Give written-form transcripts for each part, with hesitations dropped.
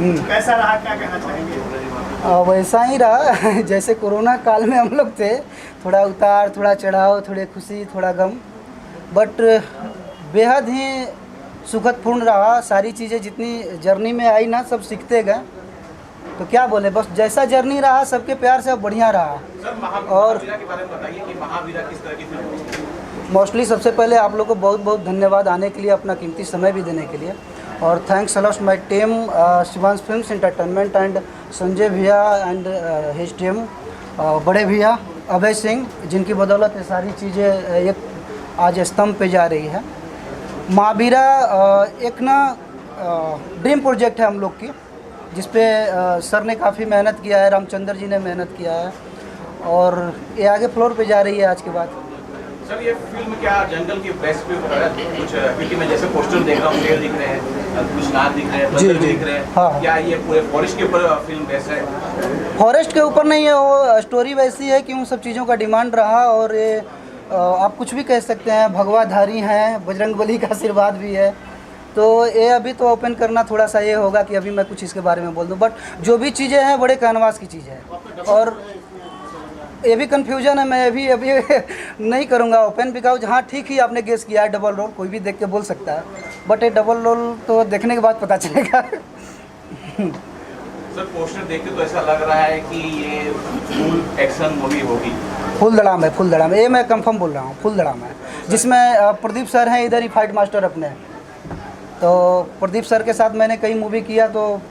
कैसा रहा, क्या कहना चाहेंगे? वैसा ही रहा जैसे कोरोना काल में हम लोग थे, थोड़ा उतार थोड़ा चढ़ाव, थोड़े खुशी थोड़ा गम, बट बेहद ही सुखदपूर्ण रहा। सारी चीज़ें जितनी जर्नी में आई ना, सब सीखते गए। तो क्या बोले, बस जैसा जर्नी रहा सबके प्यार से बढ़िया रहा। और के बारे में बताइए कि महावीरा किस तरह की फिल्म? मोस्टली सबसे पहले आप लोग को बहुत बहुत धन्यवाद आने के लिए, अपना कीमती समय भी देने के लिए। और thanks a lot my team, Shivansh films entertainment and Sanjay भैया एंड हिज टीम, बड़े भैया अभय सिंह, जिनकी बदौलत ये सारी चीज़ें एक आज स्तंभ पे जा रही है। महावीरा एक ना ड्रीम प्रोजेक्ट है हम लोग की, जिस पे सर ने काफ़ी मेहनत किया है, रामचंद्र जी ने मेहनत किया है, और ये आगे फ्लोर पे जा रही है आज के बाद। सर ये फिल्म क्या जंगल के बेस पे कुछ, क्योंकि मैं जैसे पोस्टर देख रहा हूँ, पेड़ दिख रहे हैं, कुछ नाद दिख रहे हैं, बंदर भी दिख रहे हैं, हाँ। क्या ये पूरे फॉरेस्ट के ऊपर फिल्म बेस है? फॉरेस्ट के ऊपर नहीं है, वो स्टोरी वैसी है कि उन सब चीज़ों का डिमांड रहा। और ये आप कुछ भी कह सकते हैं, भगवाधारी हैं, बजरंगबली का आशीर्वाद भी है। तो ये अभी तो ओपन करना थोड़ा सा ये होगा कि अभी मैं कुछ इसके बारे में बोल दूं, बट जो भी चीज़ें हैं बड़े कैनवास की चीज़ है। और ये भी कन्फ्यूजन है, मैं अभी नहीं करूँगा ओपन, बिकॉज हाँ ठीक ही आपने गेस किया है, डबल रोल कोई भी देख के बोल सकता है, बट ये डबल रोल तो देखने के बाद पता चलेगा। सर पोस्टर देख के तो ऐसा लग रहा है कि ये फुल एक्शन मूवी होगी। फुल धड़ाम है, फुल धड़ाम है, ये मैं कंफर्म बोल रहा हूँ, फुल धड़ाम है। जिसमें प्रदीप सर हैं इधर ही, फाइट मास्टर अपने, तो प्रदीप सर के साथ मैंने कई मूवी किया, तो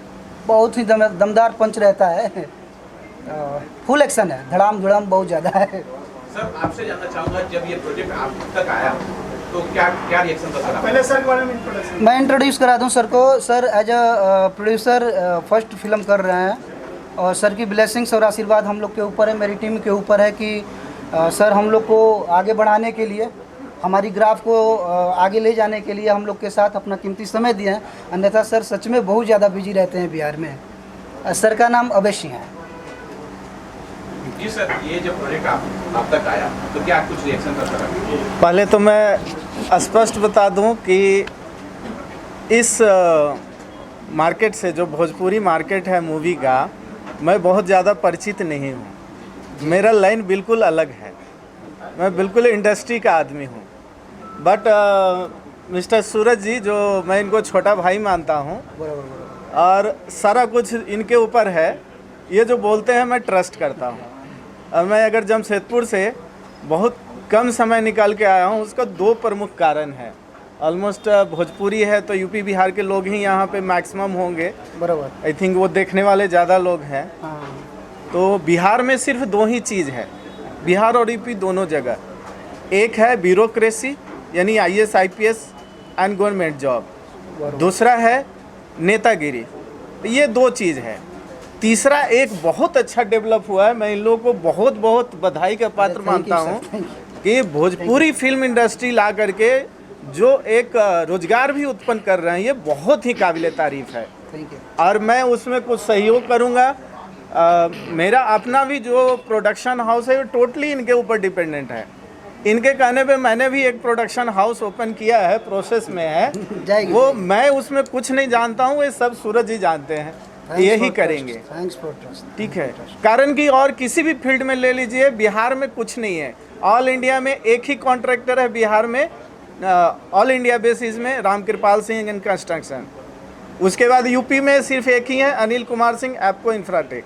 बहुत ही दमदार पंच रहता है। फुल एक्शन है, धड़ाम धुड़ाम बहुत ज़्यादा है। सर आपसे जानना चाहूँगा, जब ये प्रोजेक्ट आप तक आया तो क्या क्या रिएक्शन था सर? पहले सर के बारे में इंट्रोडक्शन। मैं इंट्रोड्यूस करा दूं सर को। Sir as a producer first film कर रहे हैं, और सर की ब्लेसिंग्स और आशीर्वाद हम लोग के ऊपर है, मेरी टीम के ऊपर है कि सर हम लोग को आगे बढ़ाने के लिए, हमारी ग्राफ को आगे ले जाने के लिए हम लोग के साथ अपना कीमती समय दिए हैं। अन्यथा सर सच में बहुत ज़्यादा बिजी रहते हैं बिहार में। सर का नाम अभय सिंह है। जी सर, ये जब प्रोजेक्ट आप तक आया तो क्या कुछ रिएक्शन था सर? पहले तो मैं स्पष्ट बता दूं कि इस मार्केट से, जो भोजपुरी मार्केट है मूवी का, मैं बहुत ज़्यादा परिचित नहीं हूं। मेरा लाइन बिल्कुल अलग है, मैं बिल्कुल इंडस्ट्री का आदमी हूं। बट मिस्टर सूरज जी, जो मैं इनको छोटा भाई मानता हूं, और सारा कुछ इनके ऊपर है, ये जो बोलते हैं मैं ट्रस्ट करता हूं। मैं अगर जमशेदपुर से बहुत कम समय निकाल के आया हूँ, उसका दो प्रमुख कारण है। ऑलमोस्ट भोजपुरी है तो यूपी बिहार के लोग ही यहाँ पे मैक्सिमम होंगे, बराबर। आई थिंक वो देखने वाले ज़्यादा लोग हैं। हाँ। तो बिहार में सिर्फ दो ही चीज़ है, बिहार और यूपी दोनों जगह। एक है ब्यूरोक्रेसी, यानी IAS IPS and government job, दूसरा है नेतागिरी। ये दो चीज़ है। तीसरा एक बहुत अच्छा डेवलप हुआ है, मैं इन लोगों को बहुत बहुत बधाई का पात्र मानता हूँ कि भोजपुरी फिल्म इंडस्ट्री ला करके जो एक रोजगार भी उत्पन्न कर रहे हैं, ये बहुत ही काबिल तारीफ है। और मैं उसमें कुछ सहयोग करूँगा। मेरा अपना भी जो प्रोडक्शन हाउस है वो टोटली इनके ऊपर डिपेंडेंट है। इनके कहने पे मैंने भी एक प्रोडक्शन हाउस ओपन किया है, प्रोसेस में है वो। मैं उसमें कुछ नहीं जानता हूँ, ये सब सूरज ही जानते हैं, यही करेंगे। ठीक है, कारण कि और किसी भी फील्ड में ले लीजिए, बिहार में कुछ नहीं है। ऑल इंडिया में एक ही कॉन्ट्रैक्टर है बिहार में, ऑल इंडिया बेसिस में, रामकृपाल सिंह एंड कंस्ट्रक्शन। उसके बाद यूपी में सिर्फ एक ही है, अनिल कुमार सिंह, एप्को इंफ्राटेक,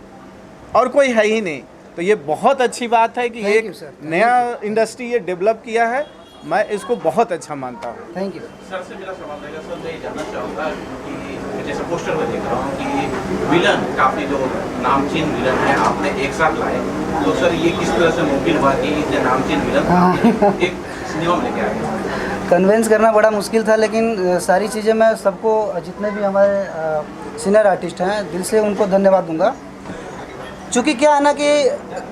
और कोई है ही नहीं। तो ये बहुत अच्छी बात है कि एक नया इंडस्ट्री ये डेवलप किया है, मैं इसको बहुत अच्छा मानता हूँ। थैंक यू सर से मेरा सवाल रहेगा सर, मैं ये जानना चाहूँगा कि जैसे पोस्टर में देख रहा हूँ कि विलन काफ़ी जो नामचीन विलन है आपने एक साथ लाए, तो सर ये किस तरह से मुमकिन हुआ कि इतने नामचीन विलन एक सिनेमा में लेके आए? कन्वेंस करना बड़ा मुश्किल था, लेकिन सारी चीज़ें मैं सबको, जितने भी हमारे सीनियर आर्टिस्ट हैं, दिल से उनको धन्यवाद दूंगा। चूँकि क्या है ना कि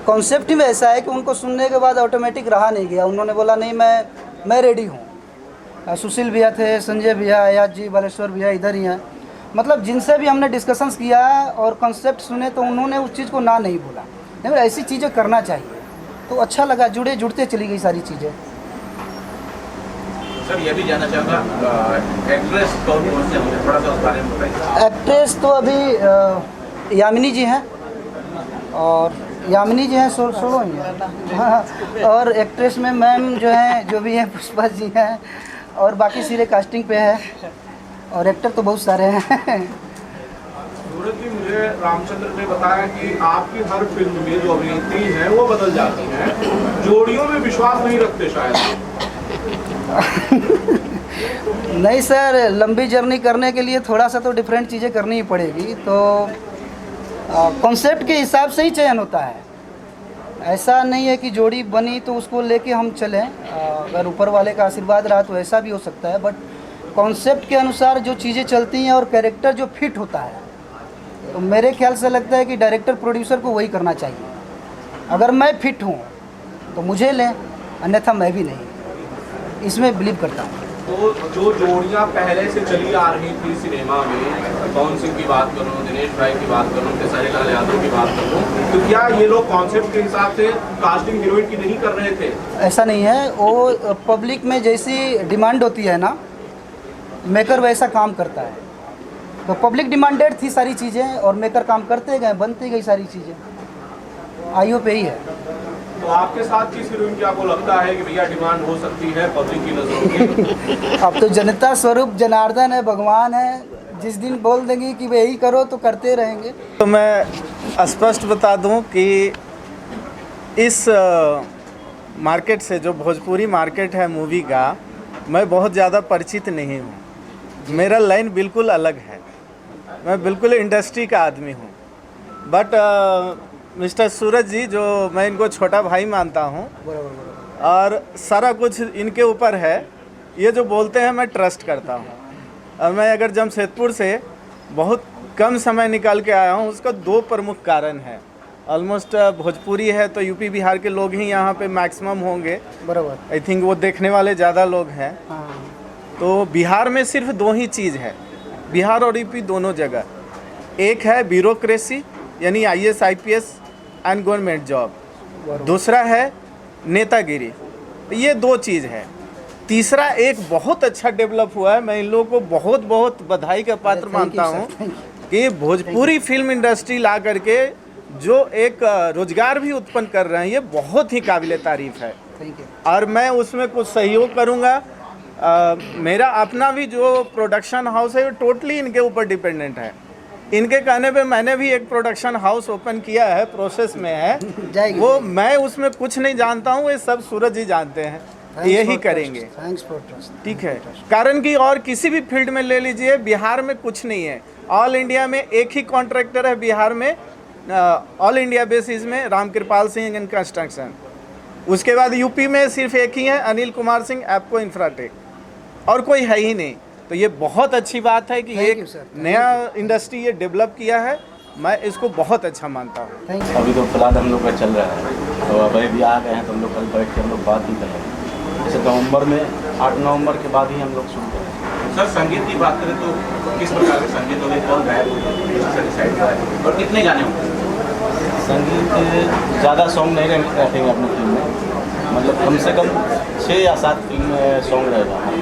कॉन्सेप्ट ही ऐसा है कि उनको सुनने के बाद ऑटोमेटिक रहा नहीं गया। उन्होंने बोला नहीं मैं रेडी हूँ। सुशील भैया थे, संजय भैया, अयाज जी, बालेश्वर भैया इधर ही हैं। मतलब जिनसे भी हमने डिस्कशंस किया और कॉन्सेप्ट सुने, तो उन्होंने उस चीज़ को ना नहीं बोला, नहीं ऐसी चीज़ें करना चाहिए। तो अच्छा लगा, जुड़ते चली गई सारी चीज़ें। सर ये भी जानना चाहूँगा एक्ट्रेस कौन कौन से होंगे, थोड़ा सा उस बारे में बताइए। एक्ट्रेस तो अभी यामिनी जी हैं, और यामिनी जी हैं, सोलो ही हैं। हाँ, और एक्ट्रेस में मैम जो हैं, जो भी हैं, पुष्पा जी हैं, और बाकी सीधे कास्टिंग पे है, और एक्टर तो बहुत सारे हैं। सूरज जी, मुझे रामचंद्र ने बताया कि आपकी हर फिल्म में जो अभिनेत्री हैं वो बदल जाती हैं, जोड़ियों में विश्वास नहीं रखते शायद। नहीं सर, लंबी जर्नी करने के लिए थोड़ा सा तो डिफरेंट चीज़ें करनी ही पड़ेगी, तो कॉन्सेप्ट के हिसाब से ही चयन होता है। ऐसा नहीं है कि जोड़ी बनी तो उसको लेके हम चलें, अगर ऊपर वाले का आशीर्वाद रहा तो ऐसा भी हो सकता है, बट कॉन्सेप्ट के अनुसार जो चीज़ें चलती हैं और कैरेक्टर जो फिट होता है, तो मेरे ख्याल से लगता है कि डायरेक्टर प्रोड्यूसर को वही करना चाहिए। अगर मैं फिट हूँ तो मुझे लें, अन्यथा मैं भी नहीं, इसमें बिलीव करता हूँ। तो जो जोड़ियां पहले से चली आ रही थी सिनेमा में, पवन सिंह की बात करूं, दिनेश भाई की बात करूं, खेसारी लाल यादव की बात करूं, तो क्या ये लोग कॉन्सेप्ट के हिसाब से कास्टिंग हीरोइन की नहीं कर रहे थे? ऐसा नहीं है, वो पब्लिक में जैसी डिमांड होती है ना, मेकर वैसा काम करता है। तो पब्लिक डिमांडेड थी सारी चीज़ें, और मेकर काम करते गए, बनती गई सारी चीज़ें, आईओ पे ही है। तो आपके साथ किस हीरोइन की आपको लगता है कि भैया डिमांड हो सकती है पब्लिक की नजरों में? अब तो जनता स्वरूप जनार्दन है, भगवान है, जिस दिन बोल देंगे कि भाई यही करो तो करते रहेंगे। तो मैं स्पष्ट बता दूं कि इस मार्केट से, जो भोजपुरी मार्केट है मूवी का, मैं बहुत ज़्यादा परिचित नहीं हूं। मेरा लाइन बिल्कुल अलग है, मैं बिल्कुल इंडस्ट्री का आदमी हूं। बट मिस्टर सूरज जी, जो मैं इनको छोटा भाई मानता हूं, और सारा कुछ इनके ऊपर है, ये जो बोलते हैं मैं ट्रस्ट करता हूं। और मैं अगर जमशेदपुर से बहुत कम समय निकाल के आया हूं, उसका दो प्रमुख कारण है। ऑलमोस्ट भोजपुरी है तो यूपी बिहार के लोग ही यहाँ पे मैक्सिमम होंगे, बराबर। आई थिंक वो देखने वाले ज़्यादा लोग हैं। हाँ, तो बिहार में सिर्फ दो ही चीज़ है, बिहार और यूपी दोनों जगह। एक है ब्यूरोक्रेसी, यानी IAS IPS and government job, दूसरा है नेतागिरी। ये दो चीज़ है। तीसरा एक बहुत अच्छा डेवलप हुआ है, मैं इन लोगों को बहुत बहुत बधाई का पात्र मानता हूँ कि भोजपुरी फिल्म इंडस्ट्री ला करके जो एक रोजगार भी उत्पन्न कर रहे हैं, ये बहुत ही काबिल तारीफ है। Thank you. और मैं उसमें कुछ सहयोग करूँगा। मेरा अपना भी जो प्रोडक्शन हाउस है वो टोटली इनके ऊपर डिपेंडेंट है। इनके कहने पे मैंने भी एक प्रोडक्शन हाउस ओपन किया है, प्रोसेस में है वो। मैं उसमें कुछ नहीं जानता हूँ, ये सब सूरज जी जानते हैं, यही करेंगे। Thanks for trust. ठीक है, कारण कि और किसी भी फील्ड में ले लीजिए, बिहार में कुछ नहीं है। ऑल इंडिया में एक ही कॉन्ट्रैक्टर है बिहार में, ऑल इंडिया बेसिस में, रामकृपाल सिंह एंड कंस्ट्रक्शन। उसके बाद यूपी में सिर्फ एक ही है, अनिल कुमार सिंह, एप्को इंफ्राटेक, और कोई है ही नहीं। तो ये बहुत अच्छी बात है कि एक नया इंडस्ट्री ये डेवलप किया है, मैं इसको बहुत अच्छा मानता हूँ। अभी तो फिलहाल हम लोग का चल रहा है, तो अभी भी आ गए हैं, तो हम लोग कल बैठ के हम लोग बात भी कर रहे हैं। जैसे नवंबर में 8 नवंबर के बाद ही हम लोग शुरू करें। सर संगीत की बात करें तो किस प्रकार के संगीत होंगे, कौन गायक होंगे और कितने गाने होंगे? संगीत ज़्यादा सॉन्ग नहीं रखेंगे अपनी फिल्म में, मतलब कम से कम 6 या 7 फिल्म में सॉन्ग रहेगा हमारी।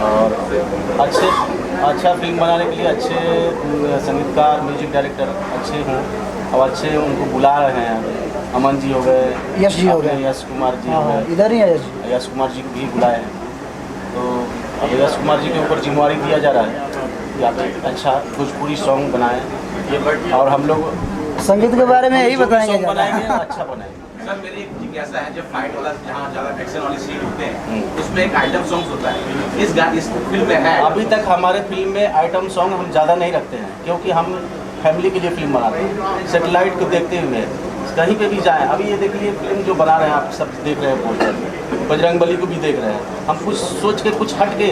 और अच्छा फिल्म बनाने के लिए अच्छे संगीतकार, म्यूजिक डायरेक्टर अच्छे हों, और अच्छे उनको बुला रहे हैं। अमन जी हो गए, यश जी हो गए, यश कुमार जी हो गए, इधर ही है यश कुमार जी को भी बुलाए हैं। तो अब यश कुमार जी के ऊपर जिम्मेवारी दिया जा रहा है कि आप एक अच्छा भोजपुरी सॉन्ग बनाएं, और हम लोग संगीत के बारे में यही बताएंगे, बनाएंगे अच्छा बनाएंगे। सर मेरी एक जिज्ञासा है, जब फाइट वाला जहाँ ज़्यादा एक्शन वाली सीन होते हैं उसमें एक आइटम सॉन्ग होता है, इस फिल्म में है? अभी तक हमारे फिल्म में आइटम सॉन्ग हम ज़्यादा नहीं रखते हैं, क्योंकि हम फैमिली के लिए फिल्म बनाते हैं, सेटेलाइट को देखते हुए कहीं पे भी जाएं। अभी ये देखिए फिल्म जो बना रहे हैं, आप सब देख रहे हैं, पोस्टर बजरंगबली को भी देख रहे हैं। हम कुछ सोच के, कुछ हट के,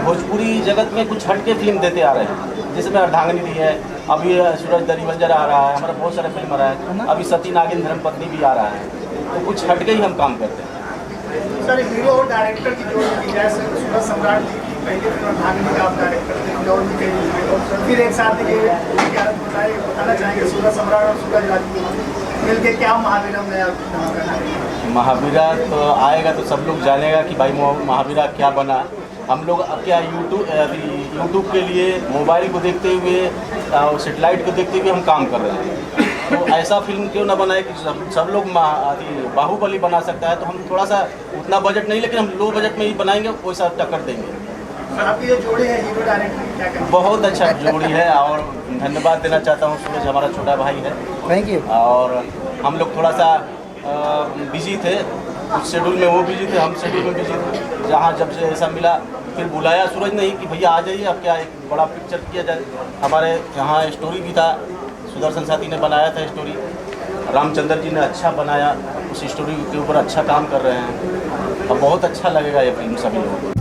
भोजपुरी जगत में कुछ हट के फिल्म देते आ रहे हैं, जिसमें अर्धांगिनी भी है, अभी सूरज दरिवंजर आ रहा है, हमारा बहुत सारे फिल्म आ रहा है, अभी सती नागिन धर्मपत्नी भी आ रहा है। तो कुछ हट के ही हम काम करते हैं। सर हीरो और डायरेक्टर की जोड़ी की जाए, सूरज सम्राट जी की पहली फिल्म अर्धांगिनी का आप डायरेक्टर थे, और भी कई फिर एक साथ ये बताना चाहेंगे सूरज सम्राट और सूरज राजपूत। मिलके क्या महावीरम में आप धमाका करेंगे? महावीरा तो आएगा तो सब लोग जानेगा कि भाई महावीरा क्या बना। हम लोग अब क्या यूट्यूब के लिए मोबाइल को देखते हुए और सेटेलाइट को देखते हुए हम काम कर रहे हैं। तो ऐसा फिल्म क्यों ना बनाए कि सब लोग बाहुबली बना सकता है। तो हम थोड़ा सा उतना बजट नहीं, लेकिन हम लो बजट में ही बनाएंगे, वैसा टक्कर देंगे। सर आपकी जो जोड़ी है हीरो डायरेक्टर क्या करेंगे? बहुत अच्छा जोड़ी है और धन्यवाद देना चाहता हूँ। सूरज हमारा छोटा भाई है थैंक यू। और हम लोग थोड़ा सा बिजी थे, कुछ शेड्यूल में वो बिजी थे, हम शेड्यूल में बिजी थे। जहाँ जब से ऐसा मिला फिर बुलाया सूरज ने ही कि भैया आ जाइए, अब क्या एक बड़ा पिक्चर किया जाए। हमारे यहाँ स्टोरी भी था, सुदर्शन साथी ने बनाया था स्टोरी, रामचंद्र जी ने अच्छा बनाया, उस स्टोरी के ऊपर अच्छा काम कर रहे हैं। अब बहुत अच्छा लगेगा ये फिल्म सभी लोगों को।